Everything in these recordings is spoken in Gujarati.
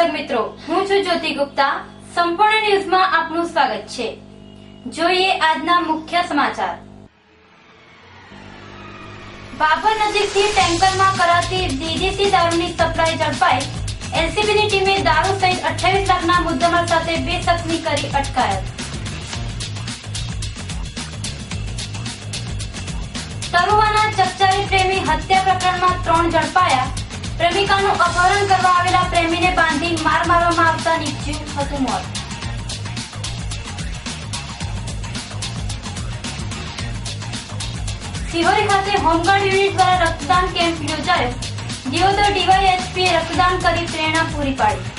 દર્શક મિત્રો, હું છું જ્યોતિ ગુપ્તા। સંપૂર્ણ ન્યૂઝમાં આપનું સ્વાગત છે। જોઈએ આજના મુખ્ય સમાચાર। ભાભર નજીકથી ટેન્કરમાં કરાતી વિદેશી દારૂની સપ્લાય ઝડપાઈ। એલસીબીની ટીમે દારૂ સહિત 28 લાખના મુદ્દામાલ સાથે 2 શખ્સની કરી અટકાયત। તરુવાના ચકચારી પ્રેમી હત્યા પ્રકરણમાં 3 ઝડપાયા। પ્રેમિકાનું અપહરણ કરવા આવેલા પ્રેમીને બાંધી માર મારવામાં આવતા નીપજ્યું હતું મોત। સિહોરી ખાતે હોમગાર્ડ યુનિટ દ્વારા રક્તદાન કેમ્પ યોજાયો। દિયોદર ડીવાયએસપીએ રક્તદાન કરી પ્રેરણા પૂરી પાડી।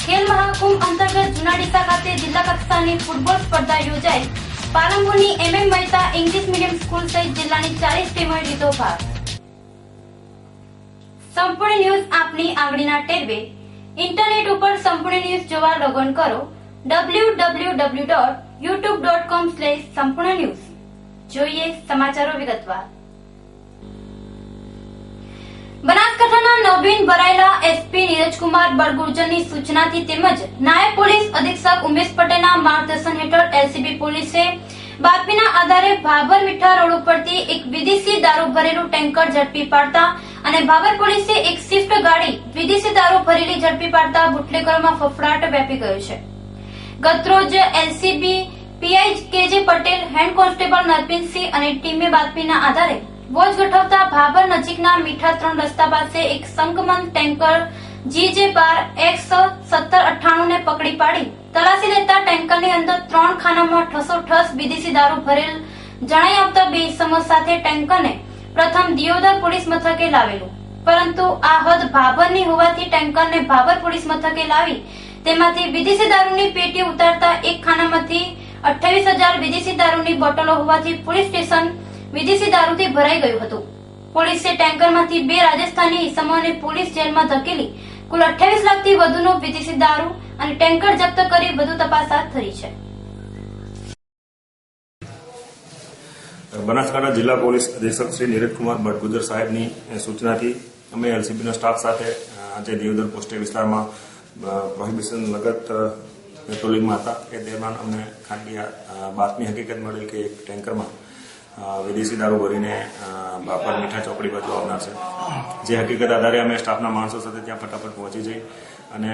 ખેલ મહાકુંભ અંતર્ગત જુનાડીસા ખાતે જિલ્લા કક્ષાની ફૂટબોલ સ્પર્ધા યોજાઈ। પાલનપુરની MM Mehta English medium school સહિત જિલ્લાની 40 ટીમોએ લીધો ભાગ। સંપૂર્ણ ન્યૂઝ આપની આંગળીના ટેરવે। ઇન્ટરનેટ ઉપર સંપૂર્ણ ન્યૂઝ જોવા લોગિન કરો www.youtube.com/સંપૂર્ણ ન્યૂઝ। જોઈએ સમાચારો વિગતવાર। બનાસકાંઠાના નવીન ભરાયેલા એસપી નીરજકુમાર બળગુર્જરની સૂચનાથી તેમજ નાયબ પોલીસ અધિક્ષક ઉમેશ પટેલના માર્ગદર્શન હેઠળ એલસીબી પોલીસે બાતમીના આધારે ભાભર મીઠા રોડ ઉપરથી એક વિદેશી દારૂ ભરેલું ટેન્કર ઝડપી પાડતા અને ભાભર પોલીસે એક સ્વિફ્ટ ગાડી વિદેશી દારૂ ભરેલી ઝડપી પાડતા બુટલેગરોમાં ફફડાટ વ્યાપી ગયો છે। ગતરોજ એલસીબી પીઆઈ કેજે પટેલ, હેડ કોન્સ્ટેબલ નરપિનસિંહ અને ટીમે બાતમીના આધારે વોચ ગોઠવતા ભાભર નજીકના મીઠા 3 રસ્તા પાસે એક સંગમન ટેન્કર GJ12X1798 ને પકડી પાડી તલાશી લેતા ટેન્કરની અંદર 3 ખાનામાં ઠસોઠસ વિદેશી દારૂ ભરેલ જણાઈ આવતા 2 ઇસમો સાથે ટેન્કરને પ્રથમ દિયોદર પોલીસ મથકે લાવેલું, પરંતુ આ હદ ભાભરની હોવાથી ટેન્કરને ભાભર પોલીસ મથકે લાવી તેમાંથી વિદેશી દારૂની પેટી ઉતારતા એક ખાનામાંથી 28,000 વિદેશી દારૂની બોટલો હોવાથી પોલીસ સ્ટેશન વિદેશી દારૂથી ભરાઈ ગયું હતું। પોલીસે ટેન્કરમાંથી 2 રાજસ્થાની ઇસમોને પોલીસ જેલમાં ધકેલી કુલ 28 લાખથી વધુનો વિદેશી દારૂ અને ટેન્કર જપ્ત કરી વધુ તપાસ હાથ ધરી છે। બનાસકાંઠા જિલ્લા પોલીસ અધિક્ષક શ્રી નીરજકુમાર બળગુર્જર સાહેબની સૂચનાથી અમે એલસીબીના સ્ટાફ સાથે આજે દિયોદર પોસ્ટે વિસ્તારમાં પ્રોહિબિશન લગત પેટ્રોલિંગમાં હતા। એ દરમિયાન અમને ખાનગી બાતમી હકીકત મળી કે એક ટેન્કરમાં વિદેશી દારૂ ભરીને ભાભર મીઠા ચોકડી બાજુ આવનાર છે। જે હકીકત આધારે અમે સ્ટાફના માણસો સાથે ત્યાં ફટાફટ પહોંચી જઈ અને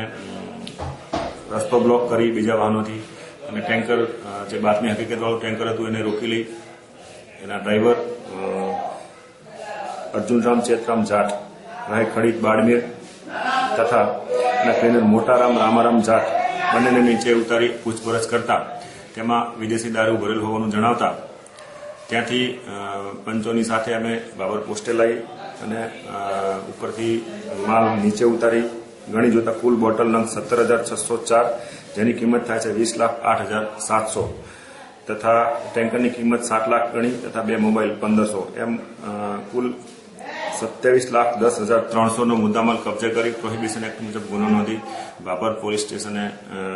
રસ્તો બ્લોક કરી બીજા વાહનોથી અને ટેન્કર જે બાતમી હકીકતવાળું ટેન્કર હતું એને રોકી લઈ એના ડ્રાઈવર અર્જુનરામ ચેતરામ જાટ રાય ખડીક બાડમેર તથા એના ક્લીનર મોટારામ રામારામ જાટ બંનેને નીચે ઉતારી પૂછપરછ કરતા તેમાં વિદેશી દારૂ ભરેલ હોવાનું જણાવતા ત્યાંથી પંચોની સાથે અમે ભાભર પોસ્ટે લઈ અને ઉપરથી માલ નીચે ઉતારી ગણી જોતા કુલ બોટલ નંગ 17,604 જેની કિંમત થાય છે 20,08,700 તથા ટેન્કરની કિંમત 7 લાખ ગણી તથા 2 મોબાઈલ 1,500 એમ કુલ 27,10,300નો મુદ્દામાલ કબજે કરી પ્રોહિબિશન એક્ટ મુજબ ગુનો નોંધી ભાભર પોલીસ સ્ટેશને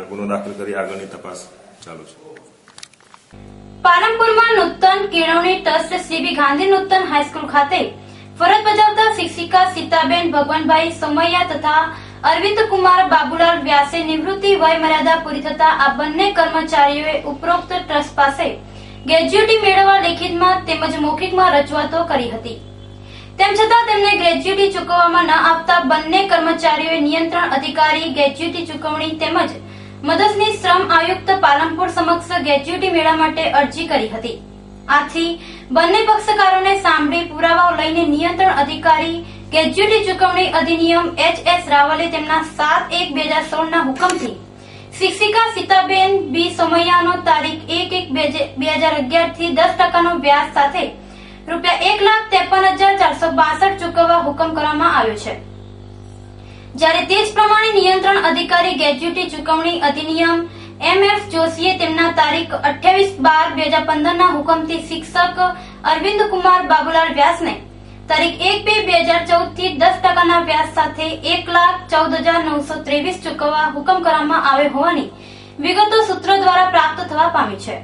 ગુનો દાખલ કરી આગળની તપાસ ચાલુ છે। પાલનપુરમાં નૂતન કેળવણી ટ્રસ્ટ સીબી ગાંધી નૂતન હાઈસ્કૂલ ખાતે ફરજ બજાવતા શિક્ષિકા સીતાબેન ભગવાનભાઈ સોમૈયા તથા અરવિંદ કુમાર બાબુલાલ વ્યાસે નિવૃત્તિ વય મર્યાદા પૂરી થતા આ બંને કર્મચારીઓએ ઉપરોક્ત ટ્રસ્ટ પાસે ગ્રેજ્યુટી મેળવવા લેખિતમાં તેમજ મૌખિકમાં રજૂઆતો કરી હતી। તેમ છતાં તેમને ગ્રેજ્યુટી ચૂકવવામાં ન આવતા બંને કર્મચારીઓએ નિયંત્રણ અધિકારી ગ્રેજ્યુટી ચૂકવણી તેમજ મદદનીશ શ્રમ આયુક્ત પાલનપુર સમક્ષ ગ્રેજ્યુટી મેળવવા માટે અરજી કરી હતી। આથી બંને પક્ષકારોને સાંભળી પુરાવાઓ લઈને નિયંત્રણ અધિકારી ગ્રેજ્યુટી ચૂકવણી અધિનિયમ HS રાવલે તેમના 7/1/2016ના હુકમથી શિક્ષિકા સીતાબેન બી સોમૈયાનો તારીખ 1/1/2011 થી 10% વ્યાજ સાથે ₹1,53,462 ચૂકવવા હુકમ કરવામાં આવ્યો છે। જ્યારે તે જ પ્રમાણે નિયંત્રણ અધિકારી ગ્રેજ્યુટી ચૂકવણી અધિનિયમ MF જોશીએ તેમના તારીખ 28/12/2015ના હુકમથી શિક્ષક અરવિંદ કુમાર બાબુલાલ વ્યાસને તારીખ 1/2/2014 થી 10%ના વ્યાજ સાથે 1,14,923 ચૂકવવા હુકમ કરવામાં આવ્યો હોવાની વિગતો સૂત્રો દ્વારા પ્રાપ્ત થવા પામી છે।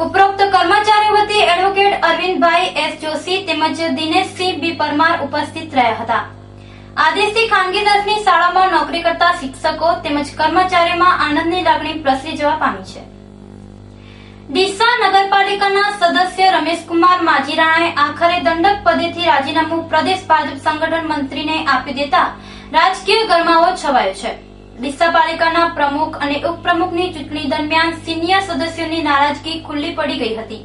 ઉપરોક્ત કર્મચારીઓ વતી એડવોકેટ અરવિંદભાઈ એસ જોશી તેમજ દિનેશસિંહ બી પરમાર ઉપસ્થિત રહ્યા હતા. આદેશથી ખાનગી દર્શની શાળામાં નોકરી કરતા શિક્ષકો તેમજ કર્મચારીઓમાં આનંદની લાગણી પ્રસરી જવા પામી છે. ડીસા નગરપાલિકાના સદસ્ય રમેશકુમાર માજીરાણાએ આખરે દંડક પદેથી રાજીનામું પ્રદેશ ભાજપ સંગઠન મંત્રીને આપી દેતા રાજકીય ગરમાવો છવાયો છે. ડીસા પાલિકાના પ્રમુખ અને ઉપપ્રમુખની ચૂંટણી દરમિયાન સિનિયર સદસ્યોની નારાજગી ખુલ્લી પડી ગઈ હતી,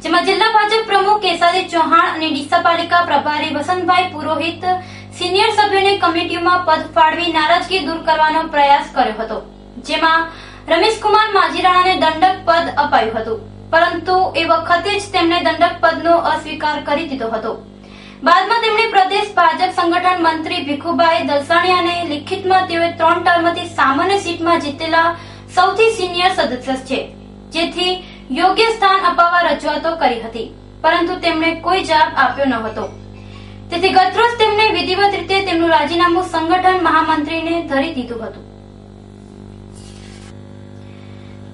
જેમાં જિલ્લા ભાજપ પ્રમુખ કેસારી ચૌહાણ અને ડીસા પાલિકા પ્રભારી વસંતભાઈ પુરોહિત સિનિયર સભ્યોને કમિટીઓમાં પદ ફાળવી નારાજગી દૂર કરવાનો પ્રયાસ કર્યો હતો, જેમાં રમેશકુમાર માજીરાણાને દંડક પદ અપાયું હતું, પરંતુ એ વખતે જ તેમણે દંડક પદનો અસ્વીકાર કરી દીધો હતો. બાદમાં તેમણે પ્રદેશ ભાજપ સંગઠન મંત્રી ભીખુભાઈ દલસાણીયાને લિખિતમાં તેઓએ 3 ટર્મથી સામાન્ય સીટમાં જીતેલા સૌથી સિનિયર સદસ્ય છે, જેથી યોગ્ય સ્થાન અપાવવા રજૂઆતો કરી હતી, પરંતુ તેમણે કોઈ જવાબ આપ્યો ન હતો. તેથી ગતરોજ તેમણે વિધિવત રીતે તેમનું રાજીનામું સંગઠન મહામંત્રીને ધરી દીધું હતું.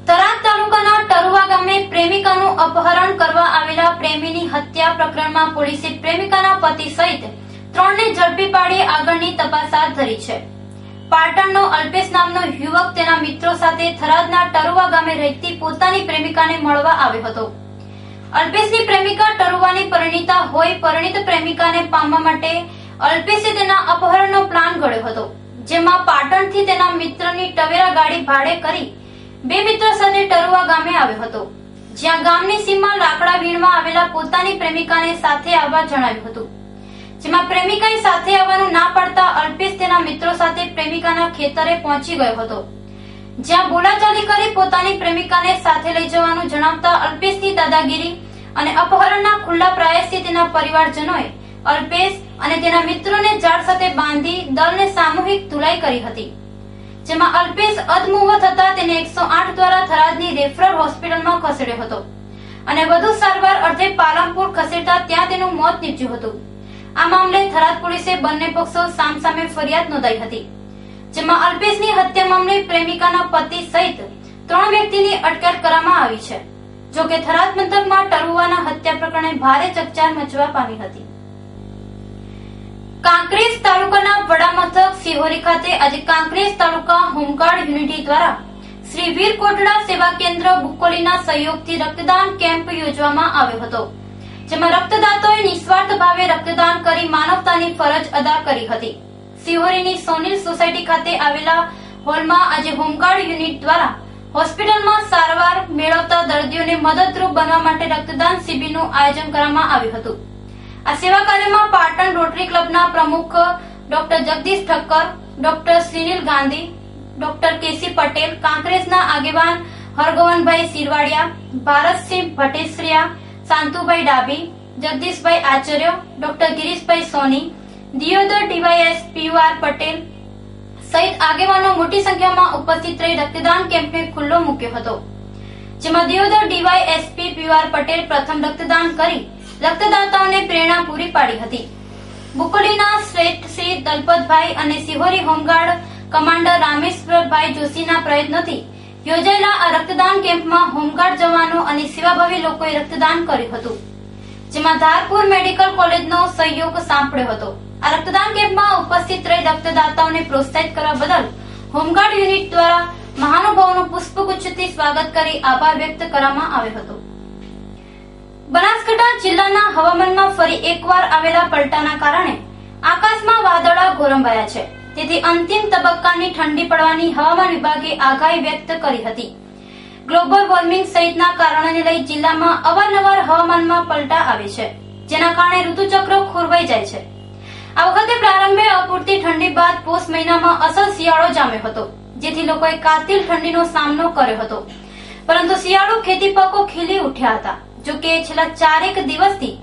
થરાદ તાલુકાના ટરુવા ગામે પ્રેમિકાનું અપહરણ કરવા આવેલા પ્રેમીની હત્યા પ્રકરણમાં પોલીસે પ્રેમિકાના પતિ સહિત 3 ને ઝડપી પાડી આગળની તપાસ હાથ ધરી છે. પાટણનો અલ્પેશ નામનો યુવક તેના મિત્રો સાથે થરાદના ટરુવા ગામે રહેતી પોતાની પ્રેમિકાને મળવા આવ્યો હતો. અલ્પેશની પ્રેમિકા ટરુવાની પરિણીતા હોય પરિણીત પ્રેમિકાને પામવા માટે અલ્પેશે તેના અપહરણનો પ્લાન ઘડ્યો હતો, જેમાં પાટણથી તેના મિત્રની ટવેરા ગાડી ભાડે કરી 2 મિત્રો સાથે ટરુવા ગામે આવ્યો હતો, જ્યાં ગામની સીમમાં લાકડા વીણવા આવેલા પોતાની પ્રેમિકાને સાથે આવવા જણાવ્યું હતું, જેમાં પ્રેમિકાએ સાથે આવવાનું ના પાડતા અલ્પેશ તેના મિત્રો સાથે પ્રેમિકાના ખેતરે પહોંચી ગયો હતો, જ્યાં બોલાચાલી કરી પોતાની પ્રેમિકાને સાથે લઈ જવાનું જણાવતા અલ્પેશની દાદાગીરી અને અપહરણના ખુલ્લા પ્રયાસથી તેના પરિવારજનોએ અલ્પેશ અને તેના મિત્રોને ઝાડ સાથે બાંધી દળને સામૂહિક ધુલાઈ કરી હતી, જેમાં અલ્પેશ અધમુવો થતા તેને 108 દ્વારા થરાદની રેફરલ હોસ્પિટલમાં ખસેડ્યો હતો અને વધુ સારવાર અર્થે પાલનપુર ખસેડતા ત્યાં તેનું મોત નીપજ્યું હતું. આ મામલે થરાદ પોલીસે બંને પક્ષો સામસામે ફરિયાદ નોંધાઈ હતી, જેમાં અલ્પેશની હત્યા મામલે પ્રેમિકાના પતિ સહિત 3 વ્યક્તિની અટકાયત કરવામાં આવી છે. જોકે થરાદ પંથકમાં ટરુવાના હત્યા પ્રકરણે ભારે ચકચાર મચવા પામી હતી. કાંકરેજ તાલુકાના વડા મથક સિહોરી ખાતે આજે કાંકરેજ તાલુકા હોમગાર્ડ યુનિટી દ્વારા શ્રી વીર કોટડા સેવા કેન્દ્ર બુકોલીના સહયોગથી રક્તદાન કેમ્પ યોજવામાં આવ્યો હતો, જેમાં રક્તદાતાઓએ નિસ્વાર્થ ભાવે રક્તદાન કરી માનવતાની ફરજ અદા કરી હતી. સિહોરીની સોનીલ સોસાયટી ખાતે આવેલા હોલમાં આજે હોમગાર્ડ યુનિટ દ્વારા હોસ્પિટલમાં સારવાર મેળવતા દર્દીઓને મદદરૂપ બનવા માટે રક્તદાન શિબિરનું આયોજન કરવામાં આવ્યું હતું. આ સેવા કાર્યમાં પાટણ રોટરી ક્લબના પ્રમુખ doctor Jagdish Thakkar, doctor Shrinil Gandhi, doctor KC Patel, કાંકરેજના આગેવાન હરગોવનભાઈ સિરવાડિયા, ભારતસિંહ ભટેસરિયા, શાંતુભાઈ ડાભી, જગદીશભાઈ આચાર્ય, ડોક્ટર ગિરીશભાઈ સોની, દિયોદર ડીવાયએસ પીયુઆર પટેલ સહિત આગેવાનો મોટી સંખ્યામાં ઉપસ્થિત રહી રક્તદાન કેમ્પને ખુલ્લો મૂક્યો હતો, જેમાં દિયોદર ડીવાયએસપી પીયુઆર પટેલ પ્રથમ રક્તદાન કરી રક્તદાતાઓને પ્રેરણા પૂરી પાડી હતી. બુકોલીના શ્રેષ્ઠ શ્રી દલપતભાઈ અને સિહોરી હોમગાર્ડ કમાન્ડર રામેશ્વરભાઈ જોશીના પ્રયત્નોથી યોજાયેલા આ રક્તદાન કેમ્પમાં હોમગાર્ડ જવાનો અને સેવાભાવી લોકોએ રક્તદાન કર્યું હતું, જેમાં ધારપુર મેડિકલ કોલેજનો સહયોગ સાંપડ્યો હતો. આ રક્તદાન કેમ્પમાં ઉપસ્થિત રહી રક્તદાતાઓને પ્રોત્સાહિત કરવા બદલ હોમગાર્ડ યુનિટ દ્વારા મહાનુભાવોનું પુષ્પગુચ્છથી સ્વાગત કરી આભાર વ્યક્ત કરવામાં આવ્યો હતો. બનાસકાંઠા જિલ્લાના હવામાનમાં ફરી એકવાર આવેલા પલટાના કારણે આકાશમાં વાદળા ગોરંભાયા છે, તેથી અંતિમ તબક્કાની ઠંડી પડવાની હવામાન વિભાગે આગાહી વ્યક્ત કરી હતી. ગ્લોબલ વોર્મિંગ સહિતના કારણોને લઈ જિલ્લામાં અવારનવાર હવામાનમાં પલટા આવે છે, જેના કારણે ઋતુચક્ર ખોરવાઈ જાય છે. આ વખતે પ્રારંભે અપૂરતી ઠંડી બાદ પોષ મહિનામાં અસલ શિયાળો જામ્યો હતો, જેથી લોકોએ કાતિલ ઠંડીનો સામનો કર્યો હતો, પરંતુ શિયાળુ ખેતી પાકો ખીલી ઉઠ્યા હતા. જોકે છેલ્લા 4 દિવસથી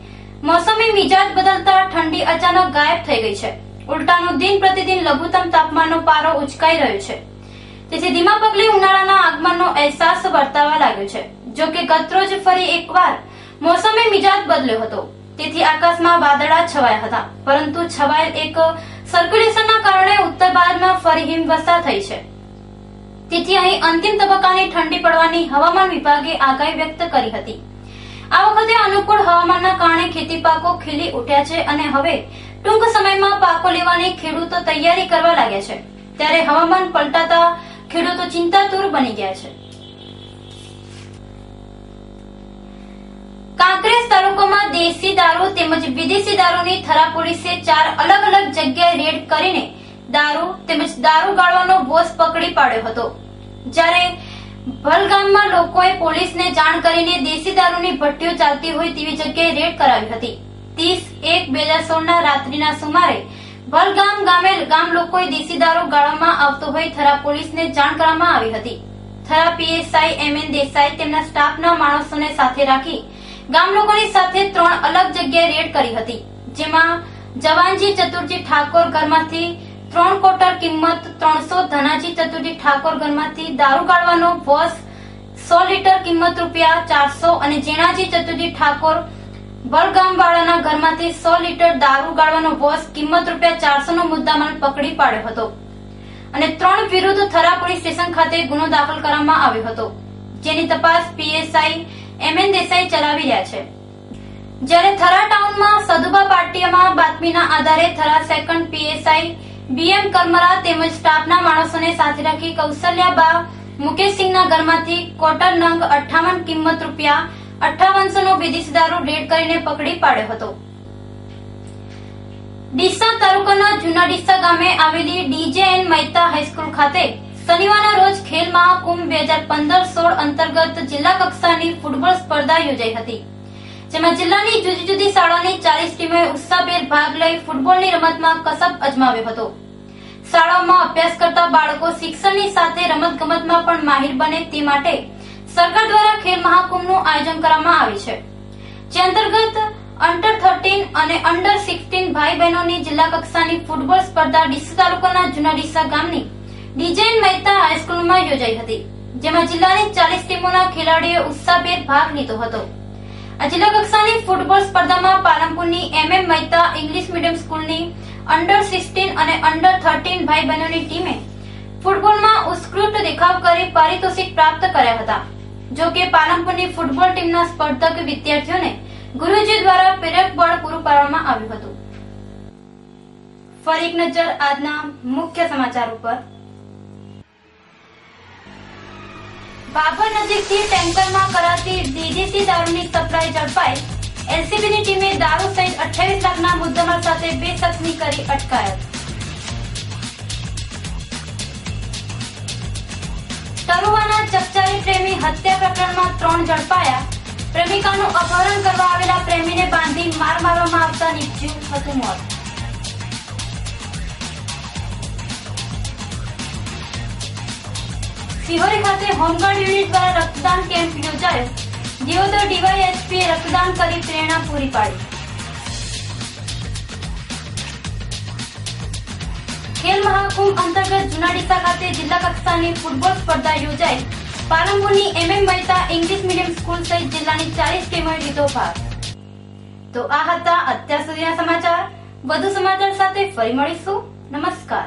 મોસમી મિજાજ બદલતા ઠંડી અચાનક ગાયબ થઈ ગઈ છે. ઉલટાનું દિન પ્રતિદિન લઘુત્તમ તાપમાનનો પારો ઉચકાઈ રહ્યો છે, તેથી ધીમા પગલે ઉનાળાના આગમનનો અહેસાસ વર્તાવા લાગ્યો છે. જોકે ગતરોજ ફરી એકવાર મોસમી મિજાજ બદલ્યો હતો, તેથી આકાશમાં વાદળા છવાયા હતા, પરંતુ છવાયેલ એક સર્ક્યુલેશનના કારણે ઉત્તર ભારતમાં ફરી હિમવર્ષા થઈ છે. તેથી અહીં અંતિમ તબક્કાની ઠંડી પડવાની હવામાન વિભાગે આગાહી વ્યક્ત કરી હતી. આ વખતે અનુકૂળ હવામાનના કારણે ખેતી પાકો ખીલી ઉઠ્યા છે અને હવે ટૂંક સમયમાં પાકો લેવાની ખેડૂતો તૈયારી કરવા લાગ્યા છે, ત્યારે હવામાન પલટાતા ખેડૂતો ચિંતાતુર બની ગયા છે. કાંકરેજ તાલુકામાં દેશી દારૂ તેમજ વિદેશી દારૂની થરા પોલીસે 4 અલગ અલગ જગ્યાએ રેડ કરીને દારૂ તેમજ દારૂ ગાળવાનો બોસ પકડી પાડ્યો હતો, જ્યારે ભલગામમાં લોકોએ પોલીસને જાણ કરીને દેશી દારૂની ભટ્ટીઓ ચાલતી હોય તેવી જગ્યાએ રેડ કરાવી હતી. 30/1/2016 ના રાત્રિના સુમારે ભલગામ ગામે ગામ લોકોએ દેશી દારૂ ગાળવામાં આવતો હોય થરા પોલીસને જાણ કરવામાં આવી હતી. થરા પીએસઆઈ MN દેસાઈ તેમના સ્ટાફના માણસોને સાથે રાખી ગામ લોકોની સાથે 3 અલગ જગ્યાએ રેડ કરી હતી, જેમાં જવાનજી ચતુરજી ઠાકોર ઘરમાંથી 3 ક્વાર્ટર કિંમત 300, ધનાજી ચતુરજી ઠાકોર ઘરમાંથી દારૂ ગાળવાનો બોસ 100 લીટર કિંમત ₹400 અને જેણાજી ચતુરજી ઠાકોર બળગામવાળાના ઘરમાંથી 100 લીટર દારૂ ગાળવાનો બોસ કિંમત ₹400 નો મુદ્દામાલ પકડી પાડ્યો હતો અને 3 વિરુદ્ધ થરા પોલીસ સ્ટેશન ખાતે ગુનો દાખલ કરવામાં આવ્યો હતો, જેની તપાસ પીએસઆઈ MN દેસાઈ ચલાવી રહ્યા છે. જ્યારે થરા ટાઉનમાં સદુબા પાટિયામાં બાતમીના આધારે થરા સેકન્ડ પીએસઆઈ BM કરમરા તેમજ સ્ટાફના માણસોને સાથે રાખી કૌશલ્યાબા મુકેશસિંહના ઘરમાંથી ક્વાર્ટર નંગ 58 કિંમત ₹5800 નો વિદેશી દારૂ રેડ કરીને પકડી પાડ્યો હતો. ડીસા તાલુકાના જૂના ડીસા ગામે આવેલી DJN મહેતા હાઈસ્કૂલ ખાતે શનિવારના રોજ ખેલ મહાકુંભ 2015-16 અંતર્ગત જિલ્લા કક્ષાની ફૂટબોલ સ્પર્ધા યોજાઈ હતી, જેમાં જિલ્લાની જુદી જુદી શાળાની 40 ટીમોએ ઉત્સાહભેર ભાગ લઈ ફૂટબોલની રમતમાં કસબ અજમાવ્યો હતો. શાળાઓમાં અભ્યાસ કરતા બાળકો શિક્ષણની સાથે રમતગમતમાં પણ માહિર બને તે માટે સરકાર દ્વારા ખેલ મહાકુંભનું આયોજન કરવામાં આવ્યું છે, જે અંતર્ગત અંડર 13 અને અંડર 16 ભાઈ બહેનોની જિલ્લા કક્ષાની ફૂટબોલ સ્પર્ધા ડીસા તાલુકાના જૂના ડીસા ગામની DJN મહેતા હાઈસ્કૂલમાં યોજાઈ હતી, જેમાં જિલ્લાની 40 ટીમોના ખેલાડીઓએ ઉત્સાહભેર ભાગ લીધો હતો. આ જિલ્લા કક્ષાની ફૂટબોલ સ્પર્ધામાં પાલનપુરની MM મહેતા ઇંગ્લિશ મીડિયમ સ્કૂલની અંડર 16 અને અંડર 13 ભાઈ બહેનોની ટીમે ફૂટબોલમાં ઉત્કૃષ્ટ દેખાવ કરી પારિતોષિક પ્રાપ્ત કર્યા હતા. જો કે પાલનપુરની ફૂટબોલ ટીમના સ્પર્ધક વિદ્યાર્થીઓને ગુરુજી દ્વારા પ્રેરક બળ પૂરું પાડવામાં આવ્યું હતું. ફરી એક નજર આજના મુખ્ય સમાચાર ઉપર. બાબર નજીકથી ટેન્કરમાં કરાતી વિદેશી દારૂની સપ્લાય ઝડપાઈ. LCBની ટીમે દારૂ સહિત 28 લાખના મુદ્દામાલ સાથે 2 શખ્સની કરી અટકાયત. તરુવાના ચકચારી પ્રેમી હત્યા પ્રકરણમાં 3 ઝડપાયા. પ્રેમિકાનું અપહરણ કરવા આવેલા પ્રેમીને બાંધી માર મારવામાં આવતા નીપજ્યું હતું મોત. સિહોરી ખાતે હોમગાર્ડ યુનિટ દ્વારા રક્તદાન કેમ્પ યોજાયો. દિયોદર DYSPએ રક્તદાન કરી પ્રેરણા પૂરી પાડી. ખેલ મહાકુંભ અંતર્ગત જૂના ડીસા ખાતે જિલ્લા કક્ષાની ફૂટબોલ સ્પર્ધા યોજાઈ. પાલનપુરની MM Mehta English medium school સહિત જિલ્લાની 40 ટીમોએ લીધો ભાગ. તો આ હતા અત્યાર સુધીના સમાચાર. વધુ સમાચાર સાથે ફરી મળીશું. નમસ્કાર.